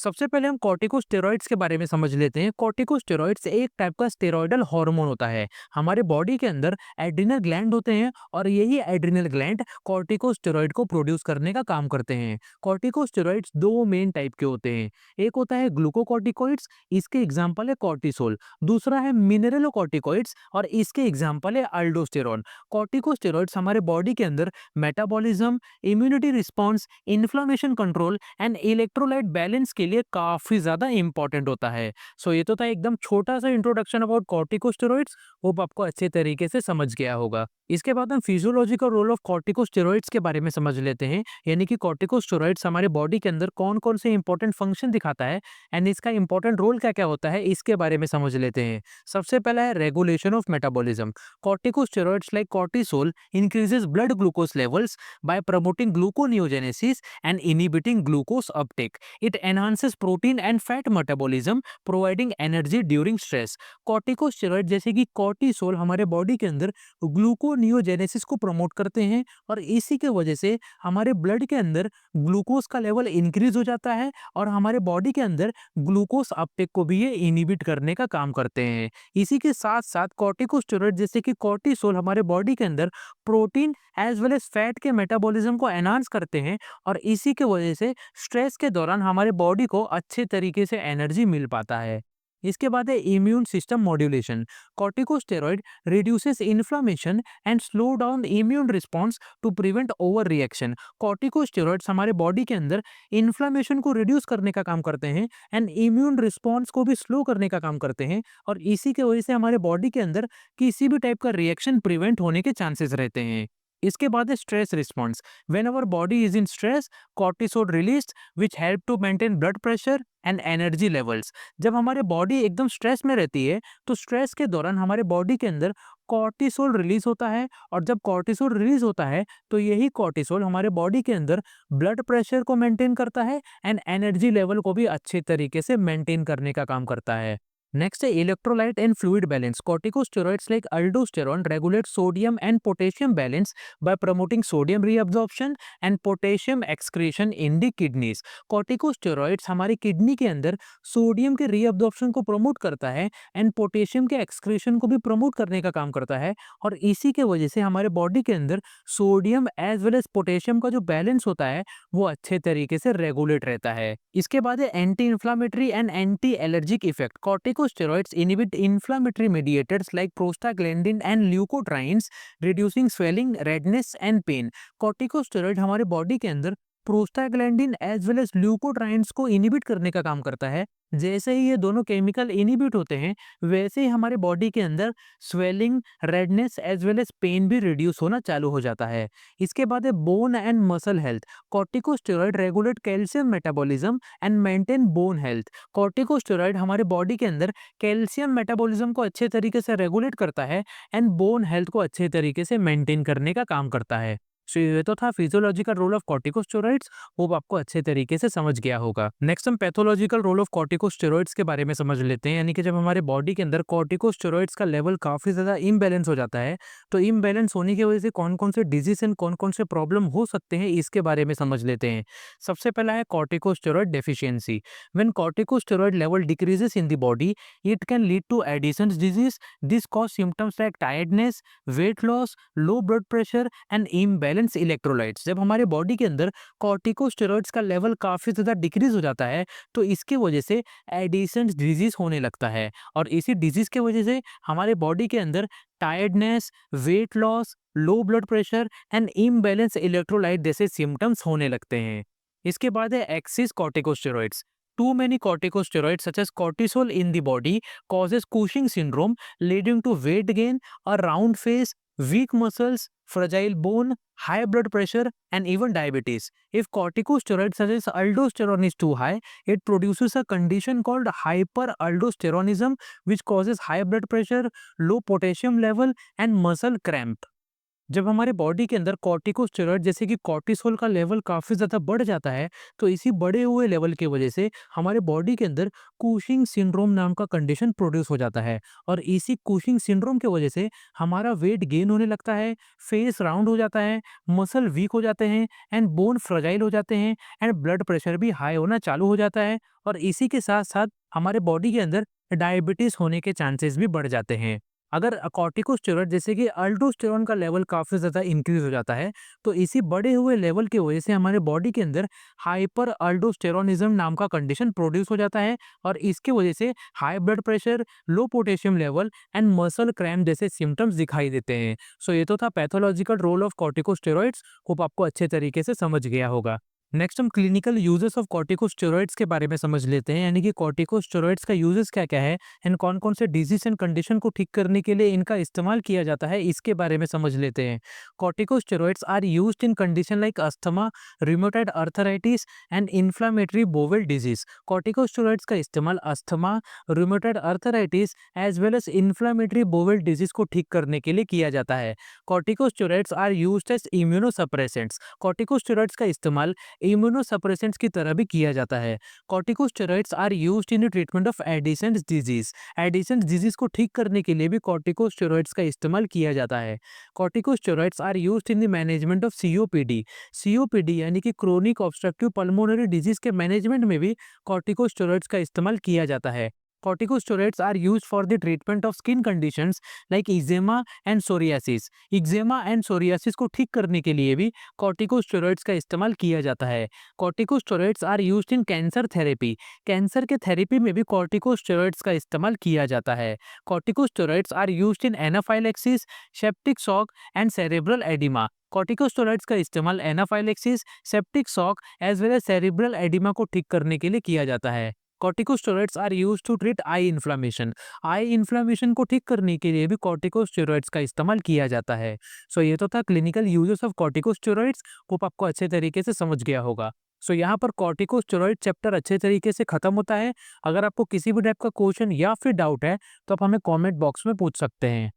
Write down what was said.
सबसे पहले हम कॉर्टिकोस्टेरॉइड्स के बारे में समझ लेते हैं। कॉर्टिकोस्टेरॉइड्स एक टाइप का स्टेरॉयडल हार्मोन होता है। हमारे बॉडी के अंदर एड्रिनल ग्लैंड होते हैं और यही एड्रिनल ग्लैंड कॉर्टिकोस्टेरॉइड को प्रोड्यूस करने का काम करते हैं। कॉर्टिकोस्टेरॉइड्स दो मेन टाइप के होते हैं। एक होता है ग्लूकोकॉर्टिकॉइड्स, इसके एग्जाम्पल है कॉर्टिसोल। दूसरा है मिनरलोकॉर्टिकॉइड्स और इसके एग्जाम्पल है अल्डोस्टेरॉन। कॉर्टिकोस्टेरॉइड्स हमारे बॉडी के अंदर metabolism, immunity response, inflammation control and electrolyte balance के लिए काफी ज्यादा इंपॉर्टेंट होता है। सो ये तो था एकदम छोटा सा इंट्रोडक्शन अबाउट कॉर्टिकोस्टेरॉइड्स। होप आपको अच्छे तरीके से समझ गया होगा। इसके बाद हम फिजियोलॉजिकल रोल ऑफ कॉर्टिकोस्टेरॉइड्स के बारे में समझ लेते हैं, यानी कि कॉर्टिकोस्टेरॉइड्स हमारे बॉडी के अंदर कौन कौन से इंपॉर्टेंट फंक्शन दिखाता है एंड इसका इंपॉर्टेंट रोल क्या क्या होता है, इसके बारे में समझ लेते हैं। सबसे पहला है regulation of metabolism. Corticosteroids like cortisol increases blood glucose levels by promoting gluconeogenesis and inhibiting glucose uptake. It enhances protein and fat metabolism, providing energy during stress. Corticosteroid जैसे कि कॉर्टिसोल हमारे बॉडी के अंदर ग्लूकोनियोजेनेसिस को promote करते हैं और इसी के वजह से हमारे ब्लड के अंदर ग्लूकोज का लेवल इंक्रीज हो जाता है और हमारे बॉडी के अंदर ग्लूकोज अपटेक को भी ये इनहिबिट करने का काम करते हैं। इसी के साथ साथ कॉर्टिकोस्टेरॉइड जैसे कि कॉर्टिसोल हमारे बॉडी के अंदर protein as well as fat के मेटाबॉलिज्म को एनहांस करते हैं और इसी के वजह से स्ट्रेस के दौरान हमारे बॉडी को अच्छे तरीके से एनर्जी मिल पाता है। इसके बाद है immune system modulation. Corticosteroid reduces inflammation and slow down immune response to prevent over reaction. Corticosteroids हमारे बॉडी के अंदर इन्फ्लामेशन को रिड्यूस करने का काम करते हैं एंड इम्यून रिस्पॉन्स को भी स्लो करने का काम करते हैं और इसी के वजह से हमारे बॉडी के अंदर किसी भी टाइप का रिएक्शन प्रिवेंट होने के चांसेस रहते हैं। इसके बाद है stress response. When our body is in stress, cortisol released which help to maintain blood pressure and energy levels. जब हमारे बॉडी एकदम स्ट्रेस में रहती है तो स्ट्रेस के दौरान हमारे बॉडी के अंदर कॉर्टिसोल रिलीज होता है और जब कॉर्टिसोल रिलीज होता है तो यही कॉर्टिसोल हमारे बॉडी के अंदर ब्लड प्रेशर को मेंटेन करता है एंड एनर्जी लेवल को भी अच्छे तरीके से मेंटेन करने का काम करता है। नेक्स्ट है electrolyte and fluid balance. Corticosteroids like aldosterone regulate sodium and potassium balance bye promoting sodium reabsorption and potassium excretion in the kidneys. Corticosteroids हमारी किडनी के अंदर सोडियम के रीअब्जॉर्प्शन को प्रमोट करता है एंड पोटेशियम के एक्सक्रीशन को भी प्रमोट करने का काम करता है और इसी के वजह से हमारे बॉडी के अंदर sodium as well as potassium का जो बैलेंस होता है वो अच्छे तरीके से रेगुलेट रहता है। इसके बाद है anti inflammatory and anti allergic effect. Corticosteroids inhibit inflammatory mediators like prostaglandin and leukotrienes, reducing swelling, redness and pain. Corticosteroid हमारे बॉडी के अंदर prostaglandin as well as leukotrienes को इनहिबिट करने का काम करता है। जैसे ही ये दोनों केमिकल इनहिबिट होते हैं वैसे ही हमारे बॉडी के अंदर swelling, redness as well as pain भी रिड्यूस होना चालू हो जाता है। इसके बाद है bone and muscle health. Corticosteroid regulate calcium metabolism and maintain bone health. Corticosteroid हमारे बॉडी के अंदर कैल्शियम मेटाबॉलिज्म को अच्छे तरीके से रेगुलेट करता है एंड बोन हेल्थ को अच्छे तरीके से मेंटेन करने का काम करता है। सो ये तो था physiological role of corticosteroids. Hope आपको अच्छे तरीके से समझ गया होगा। नेक्स्ट हम पैथोलॉजिकल रोल ऑफ कॉर्टिकोस्टेरॉइड्स के बारे में समझ लेते हैं, यानी कि जब हमारे बॉडी के अंदर कॉर्टिकोस्टेरॉइड्स का लेवल काफी ज्यादा इम्बैलेंस हो जाता है तो इम्बैलेंस होने की वजह से कौन कौन से डिजीज एंड कौन कौन से प्रॉब्लम हो सकते हैं इसके बारे में समझ लेते हैं। सबसे पहला है corticosteroid deficiency. When corticosteroid level decreases in the body it can lead to Addison's disease. This cause symptoms like tiredness, weight loss, low blood pressure and imbalance electrolytes. जब हमारे बॉडी के अंदर कॉर्टिकोस्टेरॉइड्स का लेवल काफी ज्यादा decrease हो जाता है तो इसकी वजह से एडिसन्स डिजीज होने लगता है और इसी डिजीज के वजह से हमारे बॉडी के अंदर tiredness, weight loss, low blood pressure and imbalance electrolyte जैसे सिम्टम्स होने लगते हैं। इसके बाद है axis corticosteroids. Too many corticosteroids such as cortisol in the body causes Cushing syndrome, leading to weight gain, a round face, weak muscles, fragile bone, high blood pressure, and even diabetes. If corticosteroids such as aldosterone is too high, it produces a condition called hyperaldosteronism, which causes high blood pressure, low potassium level, and muscle cramp. जब हमारे body के अंदर corticosteroid जैसे कि cortisol का level काफ़ी ज़्यादा बढ़ जाता है, तो इसी बढ़े हुए लेवल की वजह से हमारे बॉडी के अंदर कुशिंग सिंड्रोम नाम का कंडीशन प्रोड्यूस हो जाता है और इसी कुशिंग सिंड्रोम की वजह से हमारा वेट गेन होने लगता है, फेस राउंड हो जाता है, मसल वीक हो जाते हैं एंड बोन फ्रजाइल हो जाते हैं एंड ब्लड प्रेशर भी हाई होना चालू हो जाता है और इसी के साथ-साथ हमारे बॉडी के अंदर डायबिटीज़ होने के चांसेस भी बढ़ जाते हैं। अगर कॉर्टिकोस्टेरॉइड जैसे कि अल्डोस्टेरॉन का लेवल काफ़ी ज़्यादा इंक्रीज़ हो जाता है, तो इसी बढ़े हुए लेवल की वजह से हमारे बॉडी के अंदर हाइपर अल्डोस्टेरोनिज़्म नाम का कंडीशन प्रोड्यूस हो जाता है और इसकी वजह से high blood pressure, low potassium level and muscle cramp जैसे सिम्पटम्स दिखाई देते हैं। सो ये तो था pathological role of corticosteroids. Hope आपको अच्छे तरीके से समझ गया होगा। नेक्स्ट हम क्लिनिकल यूजेस ऑफ कॉर्टिकोस्टेरॉइड्स के बारे में समझ लेते हैं, यानी कि कॉर्टिकोस्टेरॉइड्स का यूजेस क्या-क्या है एंड कौन-कौन से डिजीज एंड कंडीशन को ठीक करने के लिए इनका इस्तेमाल किया जाता है, इसके बारे में समझ लेते हैं। Corticosteroids are used in condition like asthma, rheumatoid arthritis and inflammatory bowel disease. Corticosteroids का इस्तेमाल asthma, rheumatoid arthritis as well as inflammatory bowel disease को ठीक करने के लिए किया जाता है। Corticosteroids are used as immunosuppressants. Corticosteroids का इस्तेमाल इम्यूनोसप्रेसेंट्स की तरह भी किया जाता है। Corticosteroids are used in the treatment of Addison's disease. Addison's disease को ठीक करने के लिए भी कॉर्टिकोस्टेरॉइड्स का इस्तेमाल किया जाता है। Corticosteroids are used in the management of COPD. COPD यानी कि क्रोनिक ऑब्स्ट्रक्टिव पल्मोनरी डिजीज के मैनेजमेंट में भी कॉर्टिकोस्टेरॉइड्स का इस्तेमाल किया जाता है। Corticosteroids are used for the treatment of skin conditions like eczema and psoriasis। Eczema and psoriasis को ठीक करने के लिए भी corticosteroids का इस्तेमाल किया जाता है। Corticosteroids are used in cancer therapy। Cancer के थेरेपी में भी corticosteroids का इस्तेमाल किया जाता है। Corticosteroids are used in anaphylaxis, septic shock and cerebral edema। Corticosteroids का इस्तेमाल anaphylaxis, septic shock as well as cerebral oedema को ठीक करने के लिए किया जाता है। Corticosteroids are used to treat eye inflammation. Eye inflammation को ठीक करने के लिए भी कॉर्टिकोस्टेरॉइड्स का इस्तेमाल किया जाता है। सो ये तो था clinical uses of corticosteroids. Hope आपको अच्छे तरीके से समझ गया होगा। सो यहाँ पर कॉर्टिकोस्टेरॉइड चैप्टर अच्छे तरीके से खत्म होता है। अगर आपको किसी भी टाइप का क्वेश्चन या फिर डाउट है, तो आप हमें कमेंट बॉक्स में पूछ सकते हैं।